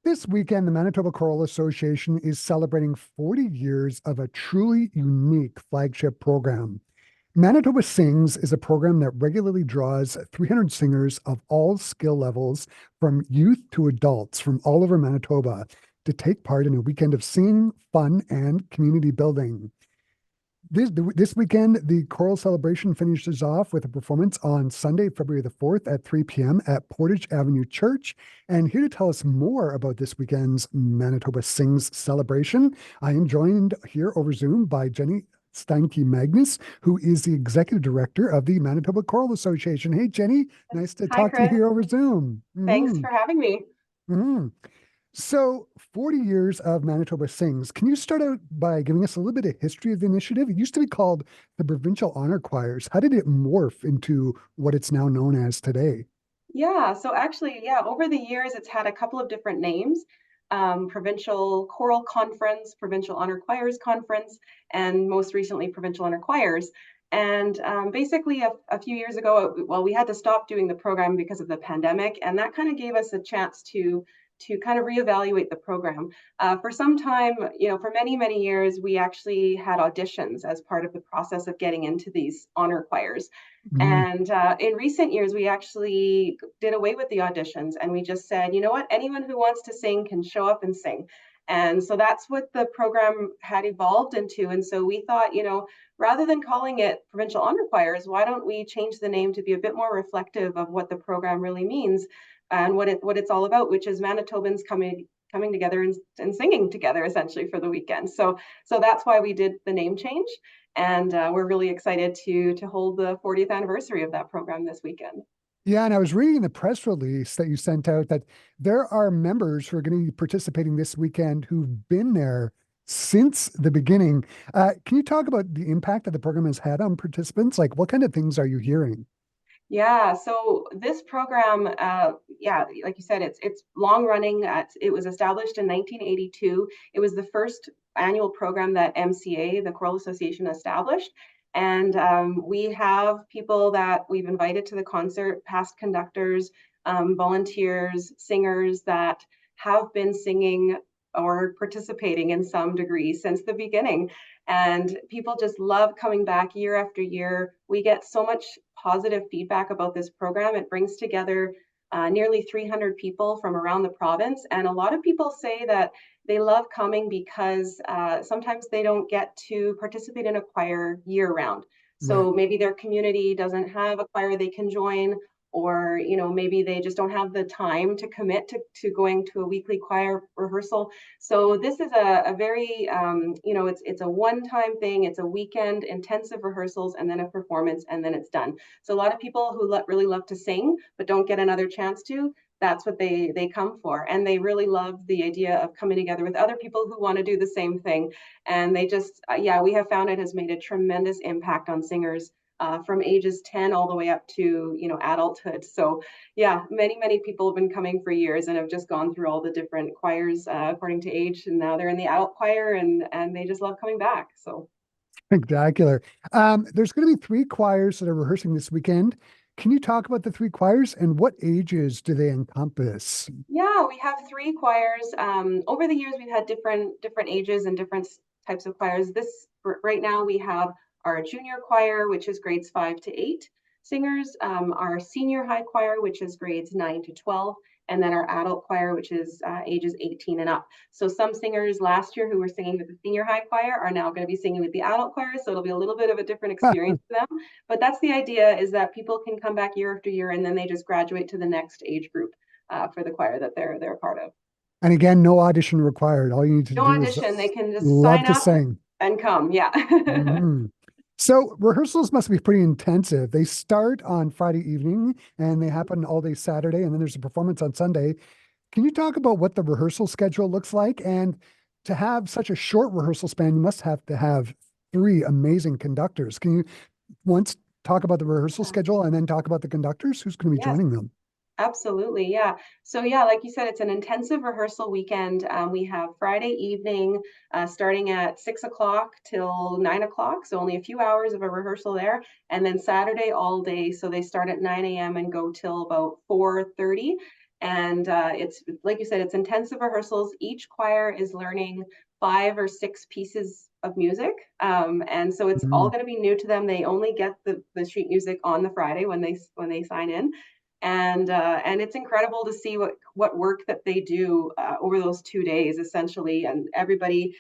This weekend, the Manitoba Choral Association is celebrating 40 years of a truly unique flagship program. Manitoba Sings is a program that regularly draws 300 singers of all skill levels, from youth to adults from all over Manitoba, to take part in a weekend of singing, fun, and community building. This weekend, the choral celebration finishes off with a performance on Sunday, February the 4th at 3 p.m. at Portage Avenue Church. And here to tell us more about this weekend's Manitoba Sings celebration, I am joined here over Zoom by Jenny Steinke-Magnus, who is the executive director of the Manitoba Choral Association. Hey, Jenny, nice to Hi, talk to you Chris. here over Zoom. Thanks for having me. Mhm. So, 40 years of Manitoba Sings. Can you start out by giving us a little bit of history of the initiative? It used to be called the Provincial Honor Choirs. How did it morph into what it's now known as today? Over the years, it's had a couple of different names. Provincial Choral Conference, Provincial Honor Choirs Conference, and most recently, Provincial Honor Choirs. And basically, a few years ago, well, we had to stop doing the program because of the pandemic, and that kind of gave us a chance to kind of reevaluate the program. For some time, for many years, we actually had auditions as part of the process of getting into these honor choirs. Mm, And in recent years, we actually did away with the auditions and we just said, you know what, anyone who wants to sing can show up and sing. And so that's what the program had evolved into. And so we thought, rather than calling it Provincial Honor Choirs, why don't we change the name to be a bit more reflective of what the program really means and what it's all about, which is Manitobans coming together and singing together essentially for the weekend. So that's why we did the name change, and we're really excited to hold the 40th anniversary of that program this weekend. yeah, and I was reading the press release that you sent out that there are members who are going to be participating this weekend who've been there since the beginning. Can you talk about the impact that the program has had on participants? Like, what kind of things are you hearing? Yeah, so this program, like you said, it's long running. It was established in 1982. It was the first annual program that MCA, the Choral Association, established. And we have people that we've invited to the concert, past conductors, volunteers, singers that have been singing or participating in some degree since the beginning. And people just love coming back year after year. We get so much positive feedback about this program. It brings together nearly 300 people from around the province. And a lot of people say that they love coming because sometimes they don't get to participate in a choir year round. Right. So maybe their community doesn't have a choir they can join, or maybe they just don't have the time to commit to going to a weekly choir rehearsal. So this is a very it's a one-time thing. It's a weekend intensive rehearsals and then a performance and then it's done. So a lot of people who really love to sing but don't get another chance to, that's what they come for, and they really love the idea of coming together with other people who want to do the same thing. And they just we have found it has made a tremendous impact on singers from ages 10 all the way up to adulthood. So yeah, many people have been coming for years and have just gone through all the different choirs according to age, and now they're in the adult choir, and they just love coming back. So Spectacular. There's going to be three choirs that are rehearsing this weekend. Can you talk about the three choirs and what ages do they encompass? yeah, we have three choirs. Over the years, we've had different ages and different types of choirs. This right now we have our junior choir, which is grades 5 to 8 singers, our senior high choir, which is grades 9 to 12, and then our adult choir, which is ages 18 and up. So some singers last year who were singing with the senior high choir are now going to be singing with the adult choir. So it'll be a little bit of a different experience for them. But that's the idea, is that people can come back year after year and then they just graduate to the next age group for the choir that they're a part of. And again, no audition required. All you need to No do is audition; they can just love sign to up sing. and come. Yeah. Mhm. So rehearsals must be pretty intensive. They start on Friday evening and they happen all day Saturday, and then there's a performance on Sunday. Can you talk about what the rehearsal schedule looks like? And to have such a short rehearsal span, you must have to have three amazing conductors. Can you once talk about the rehearsal schedule and then talk about the conductors? Who's going to be Yes. joining them? Absolutely, yeah. So yeah, like you said, it's an intensive rehearsal weekend. We have Friday evening, starting at 6 o'clock till 9 o'clock, so only a few hours of a rehearsal there, and then Saturday all day. So they start at 9 a.m. and go till about 4:30. And it's like you said, it's intensive rehearsals. Each choir is learning 5 or 6 pieces of music, and so it's all Mm. going to be new to them. They only get the sheet music on the Friday when they sign in, and it's incredible to see what work that they do over those 2 days essentially, and everybody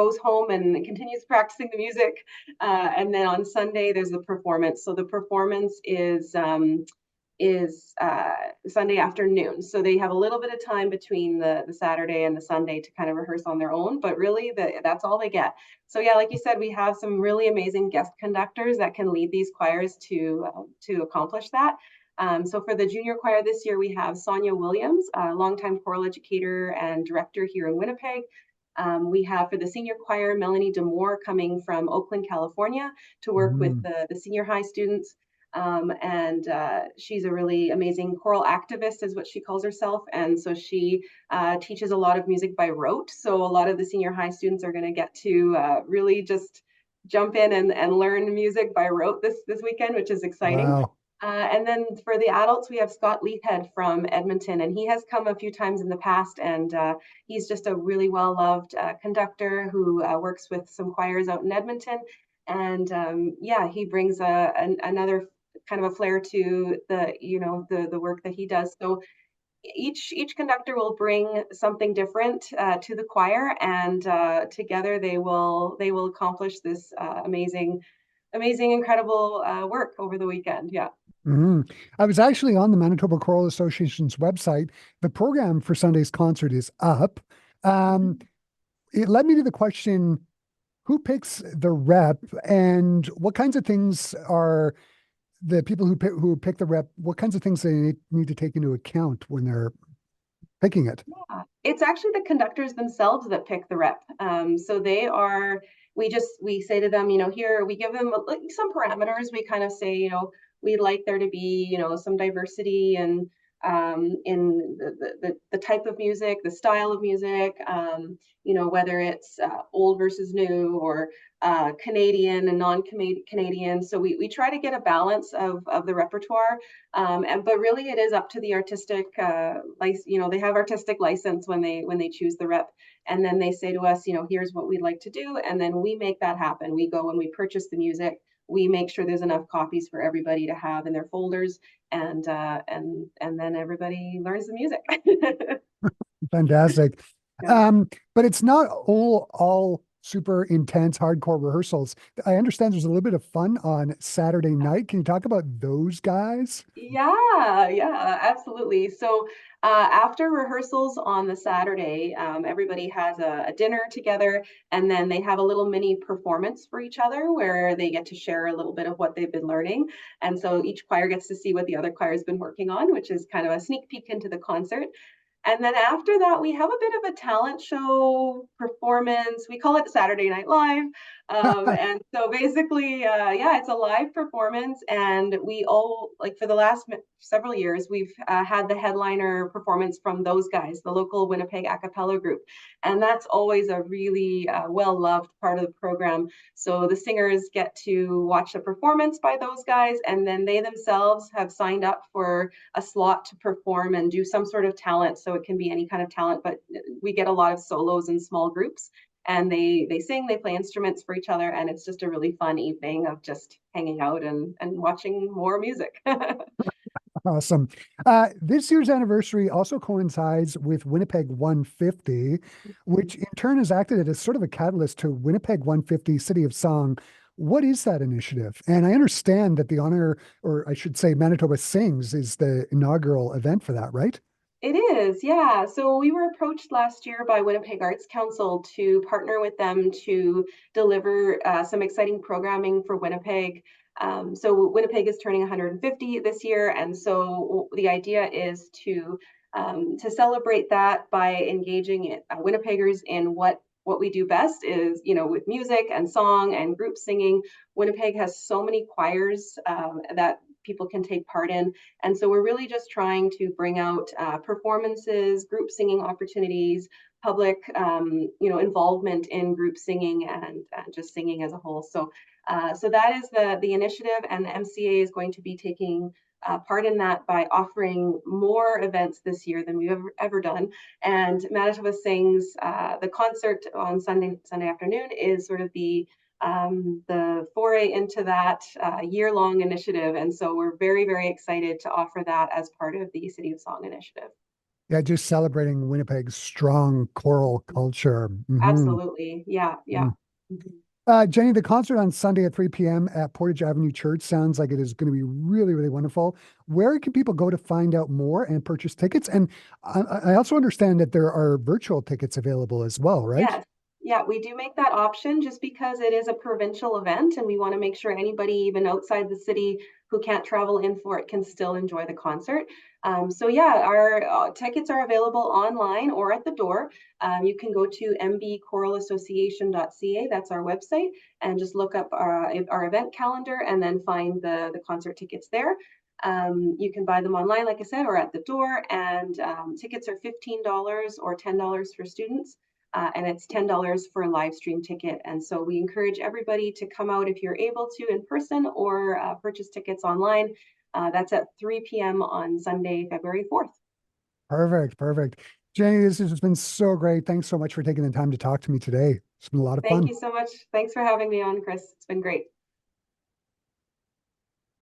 goes home and continues practicing the music, and then on Sunday there's the performance. So the performance is Sunday afternoon. So they have a little bit of time between the Saturday and the Sunday to kind of rehearse on their own, but really that's all they get. So yeah, like you said, we have some really amazing guest conductors that can lead these choirs to accomplish that. So for the junior choir this year, we have Sonia Williams, a longtime choral educator and director here in Winnipeg. We have for the senior choir, Melanie Demore coming from Oakland, California to work with Mm. the senior high students. And she's a really amazing choral activist, is what she calls herself. And so she teaches a lot of music by rote. So a lot of the senior high students are going to get to really just jump in and learn music by rote this weekend, which is exciting. Wow. And then for the adults, we have Scott Leithhead from Edmonton, and he has come a few times in the past, and he's just a really well-loved conductor who works with some choirs out in Edmonton. And yeah, he brings another kind of a flair to the work that he does. So each conductor will bring something different to the choir, and together they will accomplish this amazing, incredible work over the weekend. Yeah. Mm. I was actually on the Manitoba Choral Association's website. The program for Sunday's concert is up. Um, it led me to the question, who picks the rep and what kinds of things are the people who pick the rep, what kinds of things they need to take into account when they're picking it? It's actually the conductors themselves that pick the rep. So they are, we say to them, here we give them like some parameters. We kind of say, we'd like there to be, some diversity and in the type of music, the style of music, whether it's old versus new or Canadian and non-Canadian. So we try to get a balance of the repertoire, but really it is up to the artistic license. They have artistic license when they choose the rep, and then they say to us, here's what we'd like to do, and then we make that happen. We go and we purchase the music. We make sure there's enough copies for everybody to have in their folders, and then everybody learns the music. Fantastic. Yeah. But it's not all super intense hardcore rehearsals. I understand there's a little bit of fun on Saturday night. Can you talk about those guys? Yeah, absolutely. So after rehearsals on the Saturday, everybody has a dinner together, and then they have a little mini performance for each other where they get to share a little bit of what they've been learning. And so each choir gets to see what the other choir has been working on, which is kind of a sneak peek into the concert. And then after that, we have a bit of a talent show performance. We call it Saturday Night Live. And so basically, yeah, it's a live performance. And we all, like for the last several years, we've had the headliner performance from those guys, the local Winnipeg a cappella group. And that's always a really well-loved part of the program. So the singers get to watch the performance by those guys, and then they themselves have signed up for a slot to perform and do some sort of talent. So it can be any kind of talent, but we get a lot of solos in small groups, and they sing, they play instruments for each other, and it's just a really fun evening of just hanging out and watching more music. Awesome. This year's anniversary also coincides with Winnipeg 150, which in turn has acted as sort of a catalyst to Winnipeg 150 City of Song. What is that initiative? And I understand that the honor, or I should say, Manitoba Sings is the inaugural event for that, right? It is, yeah. So we were approached last year by Winnipeg Arts Council to partner with them to deliver some exciting programming for Winnipeg. So Winnipeg is turning 150 this year, and so the idea is to celebrate that by engaging Winnipeggers in what we do best is, with music and song and group singing. Winnipeg has so many choirs that people can take part in. And so we're really just trying to bring out performances, group singing opportunities, public, involvement in group singing and just singing as a whole. So that is the initiative, and the MCA is going to be taking part in that by offering more events this year than we've ever done. And Manitoba Sings, the concert on Sunday afternoon is sort of the foray into that year-long initiative. And so we're very, very excited to offer that as part of the City of Song initiative. Yeah, just celebrating Winnipeg's strong choral culture. Absolutely. Yeah, yeah. Mhm. Jenny, the concert on Sunday at 3 p.m. at Portage Avenue Church sounds like it is going to be really, really wonderful. Where can people go to find out more and purchase tickets? And I also understand that there are virtual tickets available as well, right? Yes. Yeah, we do make that option just because it is a provincial event and we want to make sure anybody, even outside the city who can't travel in for it, can still enjoy the concert. So, yeah, our tickets are available online or at the door. You can go to mbchoralassociation.ca, that's our website, and just look up our event calendar and then find the concert tickets there. You can buy them online, like I said, or at the door, and tickets are $15 or $10 for students. And it's $10 for a live stream ticket. And so we encourage everybody to come out if you're able to in person or purchase tickets online. That's at 3 p.m. on Sunday, February 4th. Perfect, perfect. Jenny, this has been so great. Thanks so much for taking the time to talk to me today. It's been a lot of Thank fun. you so much. Thanks for having me on, Chris. It's been great.